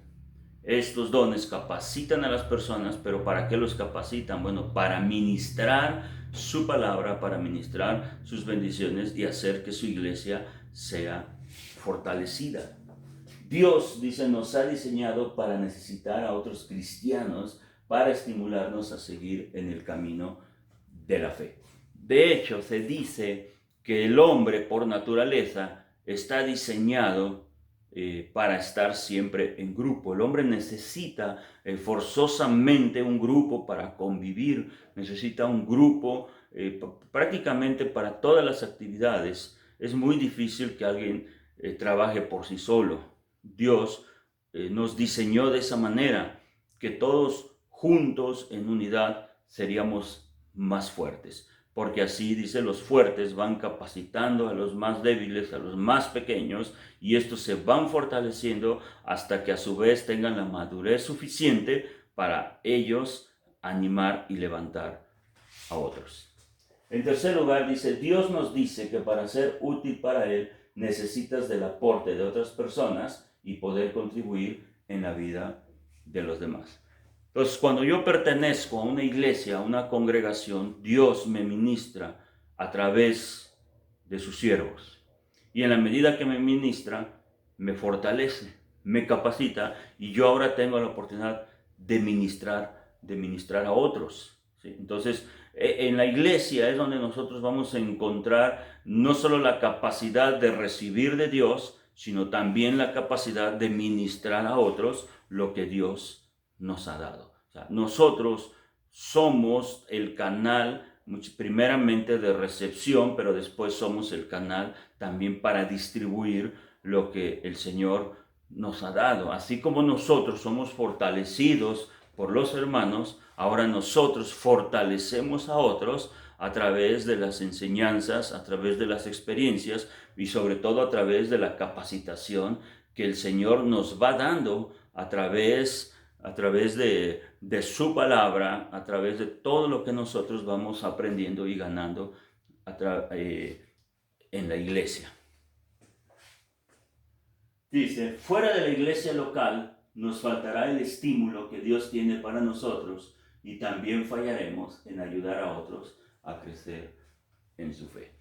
Estos dones capacitan a las personas, pero ¿para qué los capacitan? Bueno, para ministrar su palabra, para ministrar sus bendiciones y hacer que su iglesia sea fortalecida. Dios, dice, nos ha diseñado para necesitar a otros cristianos para estimularnos a seguir en el camino de la fe. De hecho, se dice que el hombre por naturaleza está diseñado para estar siempre en grupo. El hombre necesita forzosamente un grupo para convivir, necesita un grupo prácticamente para todas las actividades. Es muy difícil que alguien trabaje por sí solo. Dios nos diseñó de esa manera, que todos juntos en unidad seríamos más fuertes. Porque así, dice, los fuertes van capacitando a los más débiles, a los más pequeños, y estos se van fortaleciendo hasta que a su vez tengan la madurez suficiente para ellos animar y levantar a otros. En tercer lugar, dice, Dios nos dice que para ser útil para Él necesitas del aporte de otras personas y poder contribuir en la vida de los demás. Entonces, cuando yo pertenezco a una iglesia, a una congregación, Dios me ministra a través de sus siervos. Y en la medida que me ministra, me fortalece, me capacita, y yo ahora tengo la oportunidad de ministrar a otros, ¿sí? Entonces, en la iglesia es donde nosotros vamos a encontrar no solo la capacidad de recibir de Dios, sino también la capacidad de ministrar a otros lo que Dios nos ha dado. O sea, nosotros somos el canal primeramente de recepción, pero después somos el canal también para distribuir lo que el Señor nos ha dado. Así como nosotros somos fortalecidos por los hermanos, ahora nosotros fortalecemos a otros a través de las enseñanzas, a través de las experiencias y sobre todo a través de la capacitación que el Señor nos va dando a través de su palabra, a través de todo lo que nosotros vamos aprendiendo y ganando en la iglesia. Dice, fuera de la iglesia local nos faltará el estímulo que Dios tiene para nosotros y también fallaremos en ayudar a otros a crecer en su fe.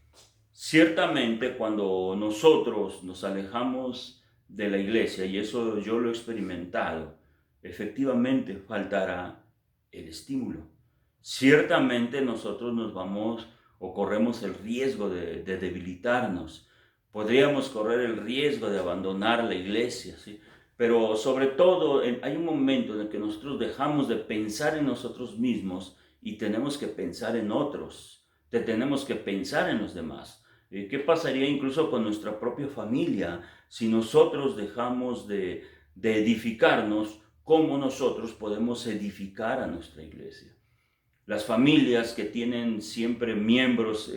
Ciertamente, cuando nosotros nos alejamos de la iglesia, y eso yo lo he experimentado, efectivamente faltará el estímulo. Ciertamente nosotros nos vamos o corremos el riesgo de debilitarnos. Podríamos correr el riesgo de abandonar la iglesia, ¿sí? Pero sobre todo hay un momento en el que nosotros dejamos de pensar en nosotros mismos y tenemos que pensar en otros. Tenemos que pensar en los demás. ¿Qué pasaría incluso con nuestra propia familia si nosotros dejamos de edificarnos? ¿Cómo nosotros podemos edificar a nuestra iglesia? Las familias que tienen siempre miembros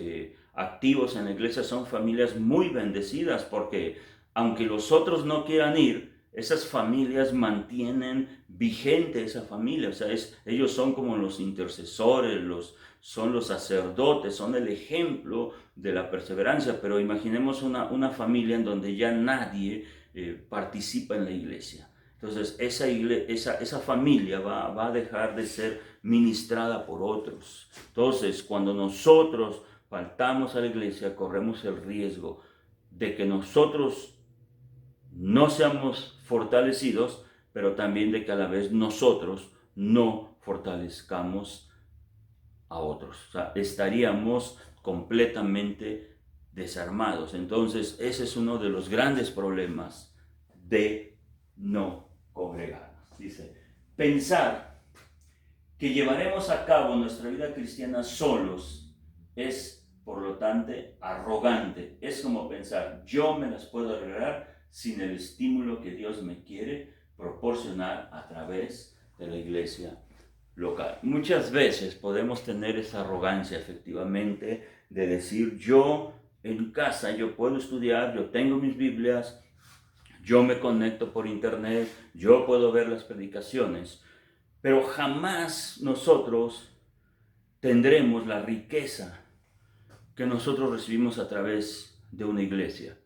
activos en la iglesia son familias muy bendecidas, porque aunque los otros no quieran ir, esas familias mantienen vigente esa familia. O sea, ellos son como los intercesores, son los sacerdotes, son el ejemplo de la perseverancia. Pero imaginemos una familia en donde ya nadie participa en la iglesia. Entonces esa familia va a dejar de ser ministrada por otros. Entonces, cuando nosotros faltamos a la iglesia, corremos el riesgo de que nosotros no seamos fortalecidos, pero también de que a la vez nosotros no fortalezcamos a otros. O sea, estaríamos completamente desarmados. Entonces, ese es uno de los grandes problemas de no congregarnos. Dice, pensar que llevaremos a cabo nuestra vida cristiana solos es, por lo tanto, arrogante. Es como pensar, yo me las puedo arreglar sin el estímulo que Dios me quiere proporcionar a través de la iglesia local. Muchas veces podemos tener esa arrogancia, efectivamente, de decir, yo en casa, yo puedo estudiar, yo tengo mis Biblias, yo me conecto por internet, yo puedo ver las predicaciones, pero jamás nosotros tendremos la riqueza que nosotros recibimos a través de una iglesia.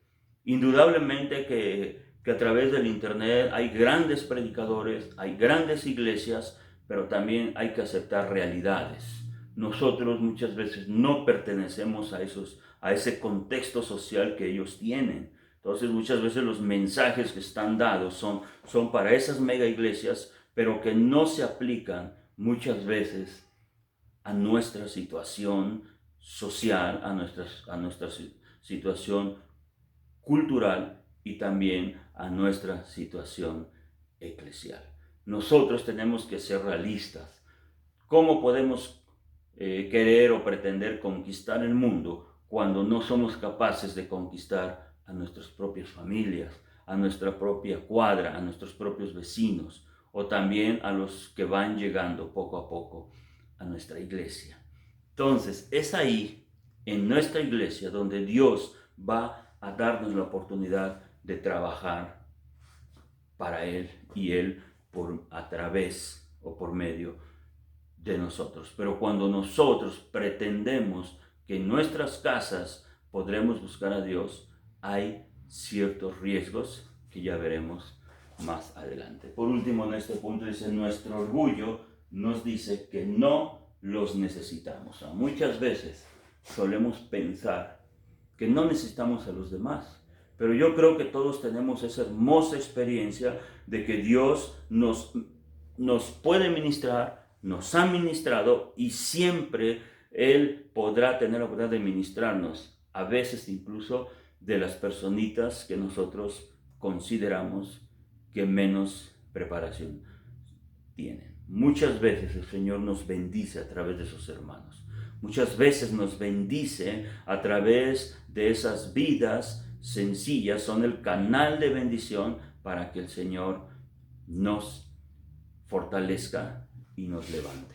Indudablemente que a través del internet hay grandes predicadores, hay grandes iglesias, pero también hay que aceptar realidades. Nosotros muchas veces no pertenecemos a ese contexto social que ellos tienen. Entonces muchas veces los mensajes que están dados son para esas mega iglesias, pero que no se aplican muchas veces a nuestra situación social, a nuestra situación cultural y también a nuestra situación eclesial. Nosotros tenemos que ser realistas. ¿Cómo podemos querer o pretender conquistar el mundo cuando no somos capaces de conquistar a nuestras propias familias, a nuestra propia cuadra, a nuestros propios vecinos, o también a los que van llegando poco a poco a nuestra iglesia? Entonces, es ahí, en nuestra iglesia, donde Dios va a darnos la oportunidad de trabajar para Él y Él a través o por medio de nosotros. Pero cuando nosotros pretendemos que en nuestras casas podremos buscar a Dios, hay ciertos riesgos que ya veremos más adelante. Por último, en este punto dice, nuestro orgullo nos dice que no los necesitamos. O sea, muchas veces solemos pensar que no necesitamos a los demás, pero yo creo que todos tenemos esa hermosa experiencia de que Dios nos puede ministrar, nos ha ministrado y siempre Él podrá tener la oportunidad de ministrarnos, a veces incluso de las personitas que nosotros consideramos que menos preparación tienen. Muchas veces el Señor nos bendice a través de sus hermanos. Muchas veces nos bendice a través de esas vidas sencillas, son el canal de bendición para que el Señor nos fortalezca y nos levante.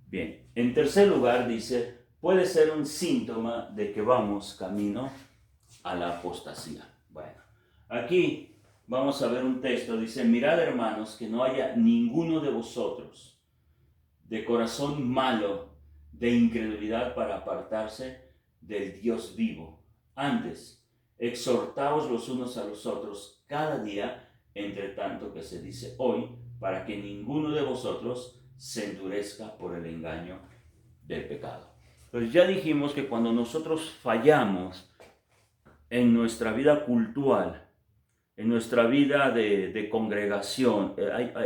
Bien, en tercer lugar dice, puede ser un síntoma de que vamos camino a la apostasía. Bueno, aquí vamos a ver un texto, dice, mirad hermanos, que no haya ninguno de vosotros de corazón malo, de incredulidad para apartarse del Dios vivo. Antes, exhortaos los unos a los otros cada día, entre tanto que se dice hoy, para que ninguno de vosotros se endurezca por el engaño del pecado. Pues ya dijimos que cuando nosotros fallamos en nuestra vida cultural, en nuestra vida de congregación,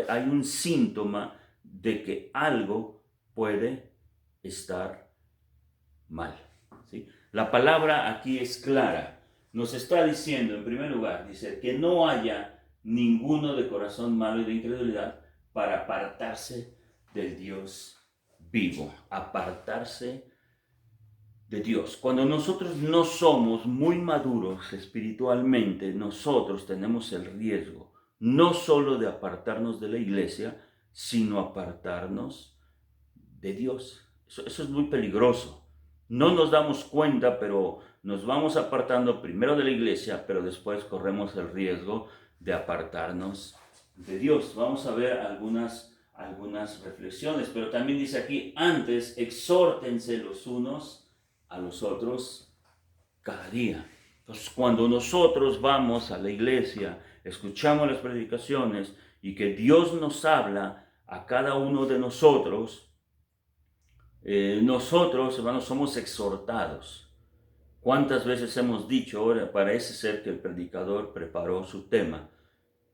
hay un síntoma de que algo puede estar mal, ¿sí? La palabra aquí es clara. Nos está diciendo, en primer lugar, dice que no haya ninguno de corazón malo y de incredulidad para apartarse del Dios vivo, apartarse de Dios. Cuando nosotros no somos muy maduros espiritualmente, nosotros tenemos el riesgo no solo de apartarnos de la iglesia, sino apartarnos de Dios. Eso es muy peligroso. No nos damos cuenta, pero nos vamos apartando primero de la iglesia, pero después corremos el riesgo de apartarnos de Dios. Vamos a ver algunas reflexiones, pero también dice aquí, antes exhórtense los unos a los otros cada día. Entonces, cuando nosotros vamos a la iglesia, escuchamos las predicaciones y que Dios nos habla a cada uno de nosotros, hermanos, somos exhortados. ¿Cuántas veces hemos dicho, ahora parece ser que el predicador preparó su tema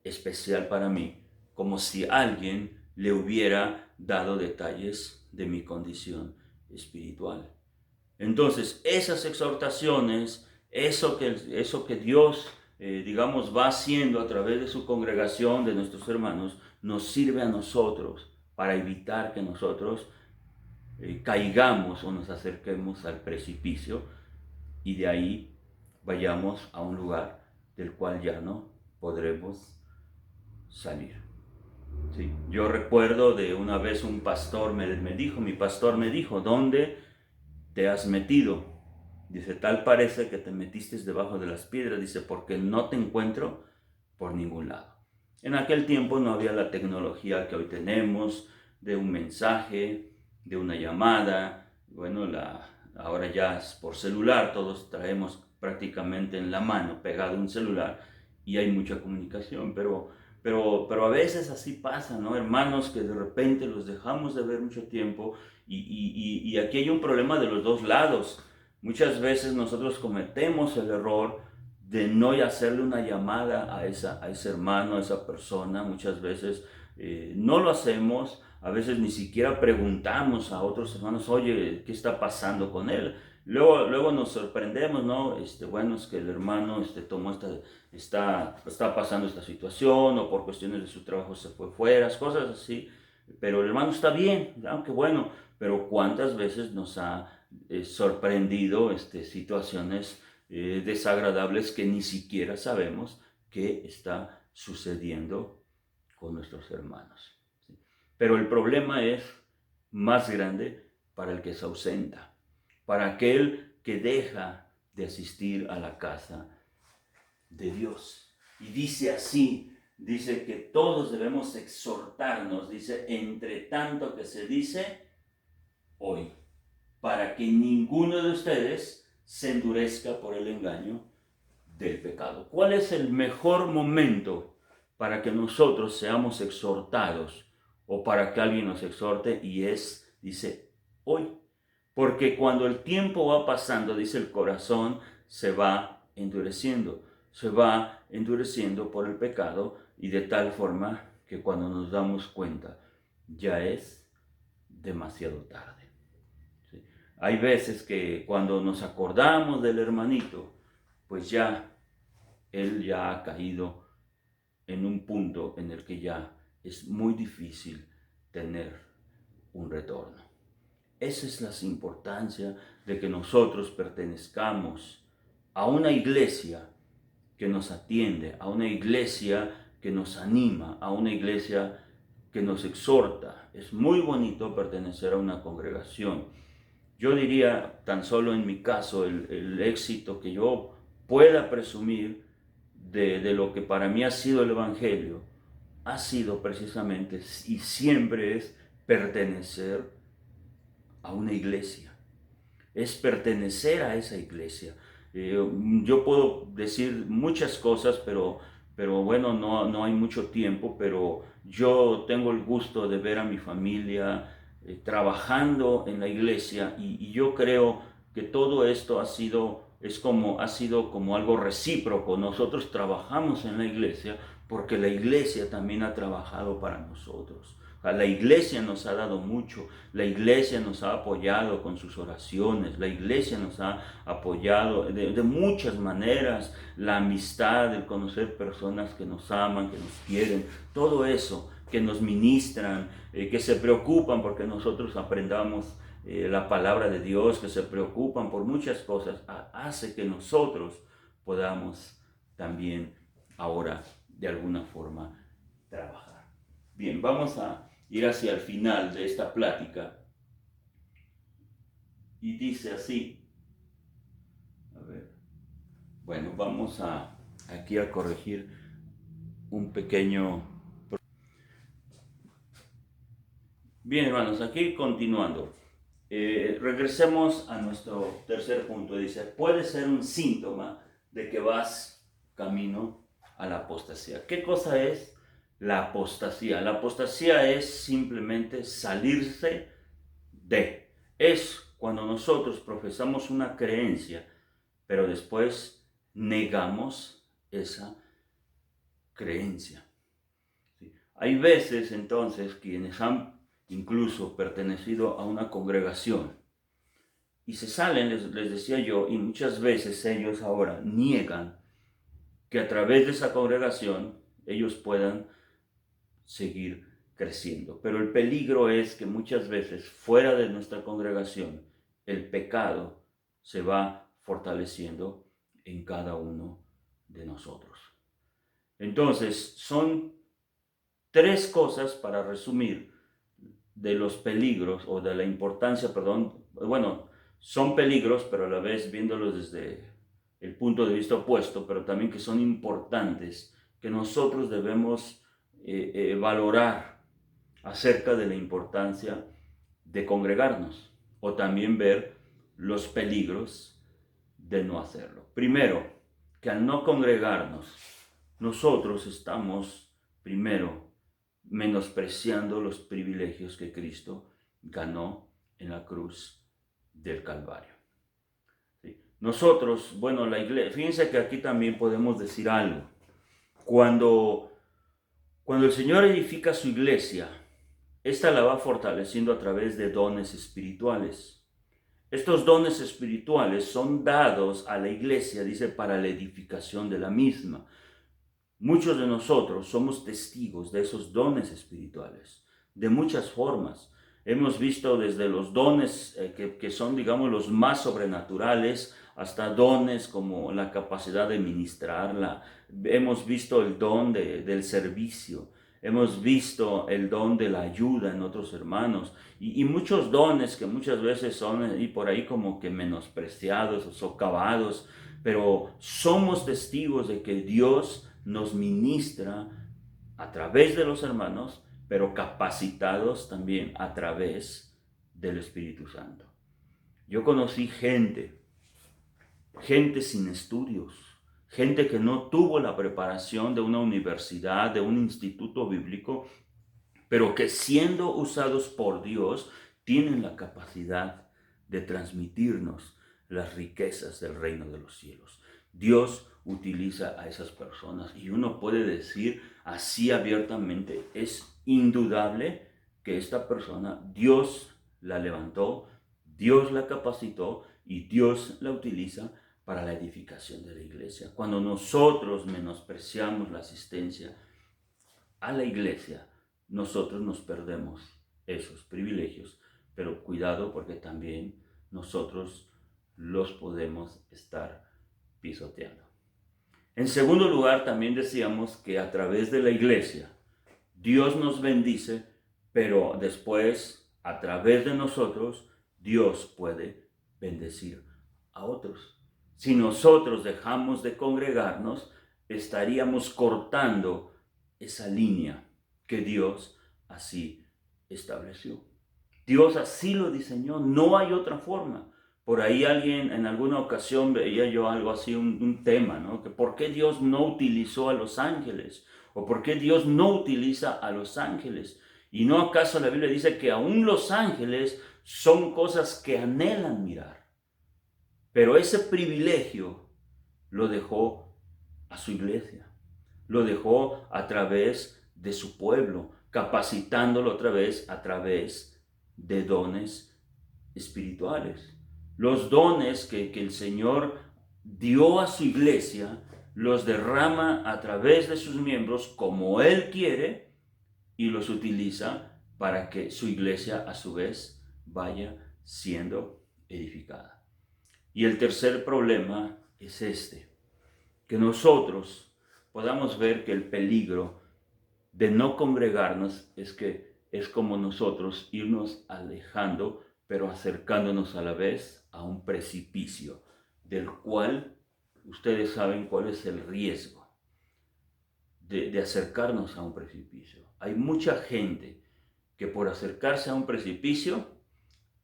especial para mí, como si alguien le hubiera dado detalles de mi condición espiritual? Entonces, esas exhortaciones, eso que Dios, va haciendo a través de su congregación, de nuestros hermanos, nos sirve a nosotros para evitar que nosotros caigamos o nos acerquemos al precipicio y de ahí vayamos a un lugar del cual ya no podremos salir. ¿Sí? Yo recuerdo de una vez un pastor mi pastor me dijo, ¿dónde te has metido? Dice, tal parece que te metiste debajo de las piedras, dice, porque no te encuentro por ningún lado. En aquel tiempo no había la tecnología que hoy tenemos, de un mensaje, de una llamada. Bueno, ahora ya es por celular, todos traemos prácticamente en la mano pegado un celular y hay mucha comunicación, pero a veces así pasa, ¿no? Hermanos que de repente los dejamos de ver mucho tiempo y aquí hay un problema de los dos lados. Muchas veces nosotros cometemos el error de no hacerle una llamada a ese hermano, a esa persona. Muchas veces no lo hacemos, a veces ni siquiera preguntamos a otros hermanos, oye, ¿qué está pasando con él? Luego nos sorprendemos, ¿no? Bueno, es que el hermano está pasando esta situación, o por cuestiones de su trabajo se fue fuera, cosas así, pero el hermano está bien, aunque bueno, pero ¿cuántas veces nos ha sorprendido situaciones desagradables que ni siquiera sabemos qué está sucediendo con nuestros hermanos? ¿Sí? Pero el problema es más grande para el que se ausenta, para aquel que deja de asistir a la casa de Dios. Y dice así, dice que todos debemos exhortarnos, dice, entre tanto que se dice hoy, para que ninguno de ustedes se endurezca por el engaño del pecado. ¿Cuál es el mejor momento para que nosotros seamos exhortados o para que alguien nos exhorte? Y dice, hoy. Porque cuando el tiempo va pasando, dice, el corazón se va endureciendo por el pecado, y de tal forma que cuando nos damos cuenta ya es demasiado tarde. ¿Sí? Hay veces que cuando nos acordamos del hermanito, pues él ya ha caído en un punto en el que ya es muy difícil tener un retorno. Esa es la importancia de que nosotros pertenezcamos a una iglesia que nos atiende, a una iglesia que nos anima, a una iglesia que nos exhorta. Es muy bonito pertenecer a una congregación. Yo diría, tan solo en mi caso, el éxito que yo pueda presumir de lo que para mí ha sido el Evangelio, ha sido precisamente y siempre es pertenecer a una iglesia, es pertenecer a esa iglesia. Yo puedo decir muchas cosas, pero bueno, no hay mucho tiempo, pero yo tengo el gusto de ver a mi familia trabajando en la iglesia, y yo creo que todo esto ha sido como algo recíproco. Nosotros trabajamos en la iglesia porque la iglesia también ha trabajado para nosotros. La iglesia nos ha dado mucho, la iglesia nos ha apoyado con sus oraciones, la iglesia nos ha apoyado de muchas maneras, la amistad, el conocer personas que nos aman, que nos quieren, todo eso, que nos ministran, que se preocupan porque nosotros aprendamos la palabra de Dios, que se preocupan por muchas cosas, hace que nosotros podamos también ahora de alguna forma trabajar. Bien, vamos a ir hacia el final de esta plática, y dice así, bueno, vamos aquí a corregir un pequeño. Bien, hermanos, aquí continuando, regresemos a nuestro tercer punto. Dice, puede ser un síntoma de que vas camino a la apostasía. ¿Qué cosa es la apostasía? La apostasía es simplemente salirse de. Es cuando nosotros profesamos una creencia, pero después negamos esa creencia. ¿Sí? Hay veces entonces quienes han incluso pertenecido a una congregación y se salen, les decía yo, y muchas veces ellos ahora niegan que a través de esa congregación ellos puedan seguir creciendo. Pero el peligro es que muchas veces fuera de nuestra congregación el pecado se va fortaleciendo en cada uno de nosotros. Entonces, son tres cosas, para resumir, de los peligros o de la importancia, bueno, son peligros, pero a la vez viéndolos desde el punto de vista opuesto, pero también que son importantes, que nosotros debemos valorar acerca de la importancia de congregarnos, o también ver los peligros de no hacerlo. Primero, que al no congregarnos, nosotros estamos primero menospreciando los privilegios que Cristo ganó en la cruz del Calvario. ¿Sí? Nosotros, bueno, la iglesia, fíjense que aquí también podemos decir algo. Cuando el Señor edifica su iglesia, esta la va fortaleciendo a través de dones espirituales. Estos dones espirituales son dados a la iglesia, dice, para la edificación de la misma. Muchos de nosotros somos testigos de esos dones espirituales, de muchas formas. Hemos visto desde los dones que son, digamos, los más sobrenaturales, hasta dones como la capacidad de ministrarla. Hemos visto el don del servicio. Hemos visto el don de la ayuda en otros hermanos y muchos dones que muchas veces son y por ahí como que menospreciados o socavados, pero somos testigos de que Dios nos ministra a través de los hermanos, pero capacitados también a través del Espíritu Santo. Yo conocí gente sin estudios, gente que no tuvo la preparación de una universidad, de un instituto bíblico, pero que siendo usados por Dios, tienen la capacidad de transmitirnos las riquezas del reino de los cielos. Dios utiliza a esas personas y uno puede decir así abiertamente, es indudable que esta persona, Dios la levantó, Dios la capacitó y Dios la utiliza para la edificación de la iglesia. Cuando nosotros menospreciamos la asistencia a la iglesia, nosotros nos perdemos esos privilegios, pero cuidado porque también nosotros los podemos estar pisoteando. En segundo lugar, también decíamos que a través de la iglesia, Dios nos bendice, pero después, a través de nosotros, Dios puede bendecir a otros. Si nosotros dejamos de congregarnos, estaríamos cortando esa línea que Dios así estableció. Dios así lo diseñó, no hay otra forma. Por ahí alguien, en alguna ocasión veía yo algo así, un tema, ¿no? Que ¿por qué Dios no utilizó a los ángeles? ¿O por qué Dios no utiliza a los ángeles? ¿Y no acaso la Biblia dice que aún los ángeles son cosas que anhelan mirar? Pero ese privilegio lo dejó a su iglesia, lo dejó a través de su pueblo, capacitándolo otra vez a través de dones espirituales. Los dones que el Señor dio a su iglesia, los derrama a través de sus miembros como Él quiere y los utiliza para que su iglesia a su vez vaya siendo edificada. Y el tercer problema es que nosotros podamos ver que el peligro de no congregarnos es como nosotros irnos alejando, pero acercándonos a la vez a un precipicio, del cual ustedes saben cuál es el riesgo de acercarnos a un precipicio. Hay mucha gente que por acercarse a un precipicio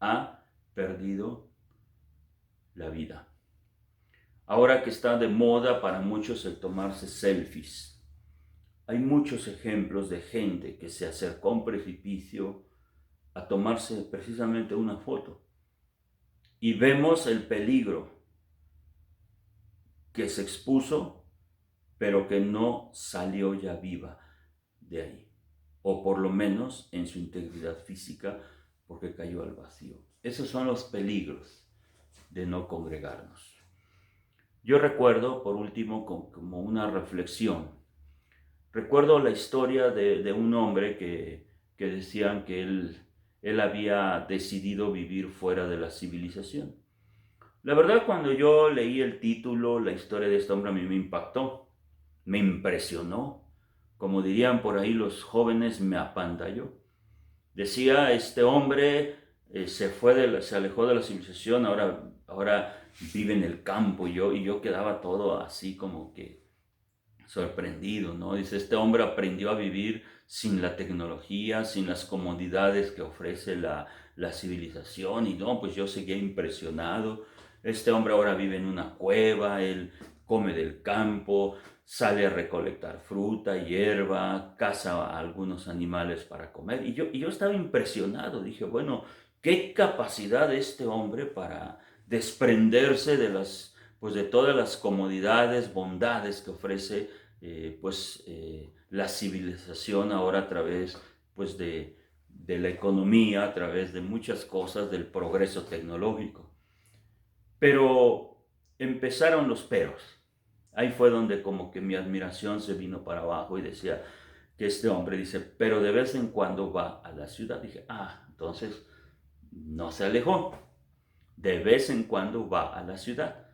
ha perdido la vida. Ahora que está de moda para muchos el tomarse selfies, hay muchos ejemplos de gente que se acercó a un precipicio a tomarse precisamente una foto. Y vemos el peligro que se expuso, pero que no salió ya viva de ahí. O por lo menos en su integridad física, porque cayó al vacío. Esos son los peligros de no congregarnos. Yo recuerdo, por último, como una reflexión, recuerdo la historia de un hombre que decían que él había decidido vivir fuera de la civilización. La verdad, cuando yo leí el título, la historia de este hombre a mí me impactó, me impresionó. Como dirían por ahí los jóvenes, me apantalló. Decía, este hombre se alejó de la civilización, ahora vive en el campo, y yo quedaba todo así como que sorprendido, ¿no? Dice, este hombre aprendió a vivir sin la tecnología, sin las comodidades que ofrece la civilización, y no, pues yo seguía impresionado. Este hombre ahora vive en una cueva, él come del campo, sale a recolectar fruta, hierba, caza a algunos animales para comer, y yo estaba impresionado. Dije, bueno, qué capacidad de este hombre para desprenderse de todas las comodidades, bondades que ofrece la civilización ahora a través de la economía, a través de muchas cosas del progreso tecnológico. Pero empezaron los peros. Ahí fue donde como que mi admiración se vino para abajo y decía que este hombre dice, pero de vez en cuando va a la ciudad. Dije, entonces no se alejó. De vez en cuando va a la ciudad.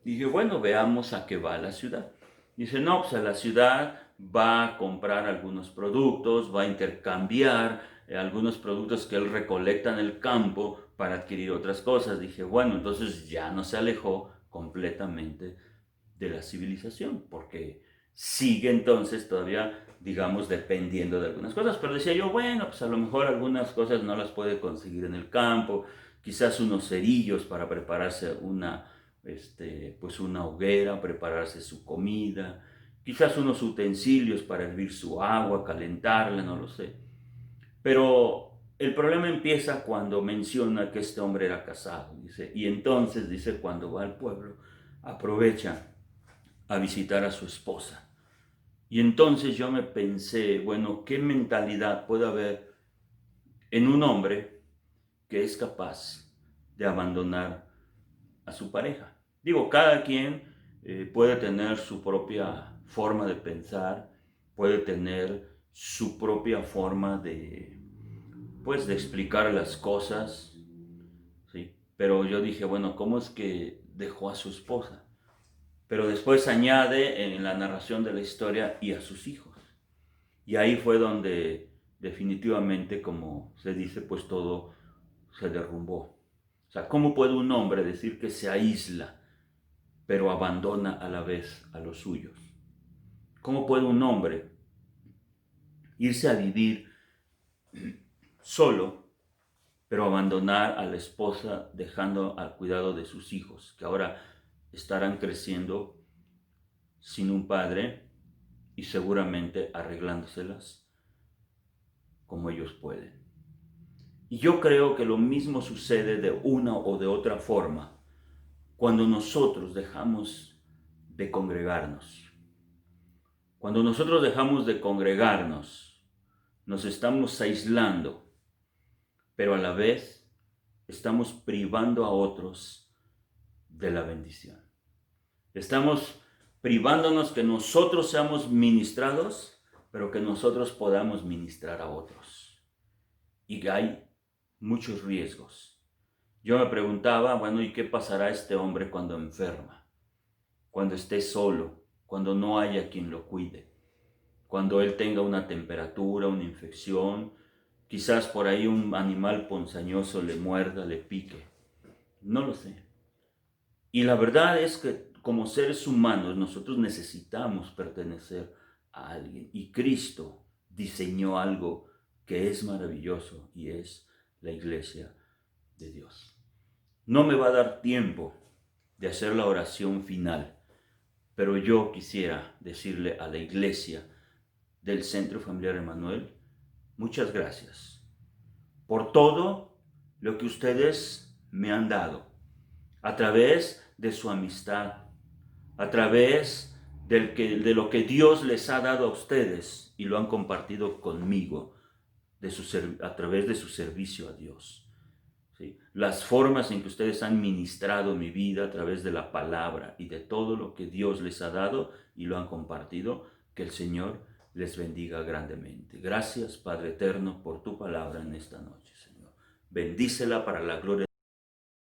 Dije, bueno, veamos a qué va a la ciudad. Dice, no, pues a la ciudad va a comprar algunos productos, va a intercambiar algunos productos que él recolecta en el campo para adquirir otras cosas. Dije, bueno, entonces ya no se alejó completamente de la civilización, porque sigue entonces todavía, digamos, dependiendo de algunas cosas. Pero decía yo, bueno, pues a lo mejor algunas cosas no las puede conseguir en el campo, quizás unos cerillos para prepararse pues una hoguera, prepararse su comida, quizás unos utensilios para hervir su agua, calentarla, no lo sé. Pero el problema empieza cuando menciona que este hombre era casado, dice, y entonces dice, cuando va al pueblo, aprovecha a visitar a su esposa. Y entonces yo me pensé, bueno, ¿qué mentalidad puede haber en un hombre que es capaz de abandonar a su pareja? Digo, cada quien puede tener su propia forma de pensar, puede tener su propia forma pues, de explicar las cosas, ¿sí? Pero yo dije, bueno, ¿cómo es que dejó a su esposa? Pero después añade en la narración de la historia y a sus hijos. Y ahí fue donde definitivamente, como se dice, pues todo se derrumbó. O sea, ¿cómo puede un hombre decir que se aísla, pero abandona a la vez a los suyos? ¿Cómo puede un hombre irse a vivir solo, pero abandonar a la esposa, dejando al cuidado de sus hijos, que ahora estarán creciendo sin un padre y seguramente arreglándoselas como ellos pueden? Y yo creo que lo mismo sucede de una o de otra forma cuando nosotros dejamos de congregarnos. Cuando nosotros dejamos de congregarnos, nos estamos aislando, pero a la vez estamos privando a otros de la bendición. Estamos privándonos que nosotros seamos ministrados, pero que nosotros podamos ministrar a otros. Y hay muchos riesgos. Yo me preguntaba, bueno, ¿y qué pasará a este hombre cuando enferma? Cuando esté solo, cuando no haya quien lo cuide, cuando él tenga una temperatura, una infección, quizás por ahí un animal ponzoñoso le muerda, le pique. No lo sé. Y la verdad es que como seres humanos nosotros necesitamos pertenecer a alguien. Y Cristo diseñó algo que es maravilloso y es la iglesia de Dios. No me va a dar tiempo de hacer la oración final, pero yo quisiera decirle a la iglesia del Centro Familiar Emanuel, muchas gracias por todo lo que ustedes me han dado, a través de su amistad, a través de lo que Dios les ha dado a ustedes y lo han compartido conmigo a través de su servicio a Dios. ¿Sí? Las formas en que ustedes han ministrado mi vida a través de la palabra y de todo lo que Dios les ha dado y lo han compartido, que el Señor les bendiga grandemente. Gracias, Padre eterno, por tu palabra en esta noche, Señor. Bendícela para la gloria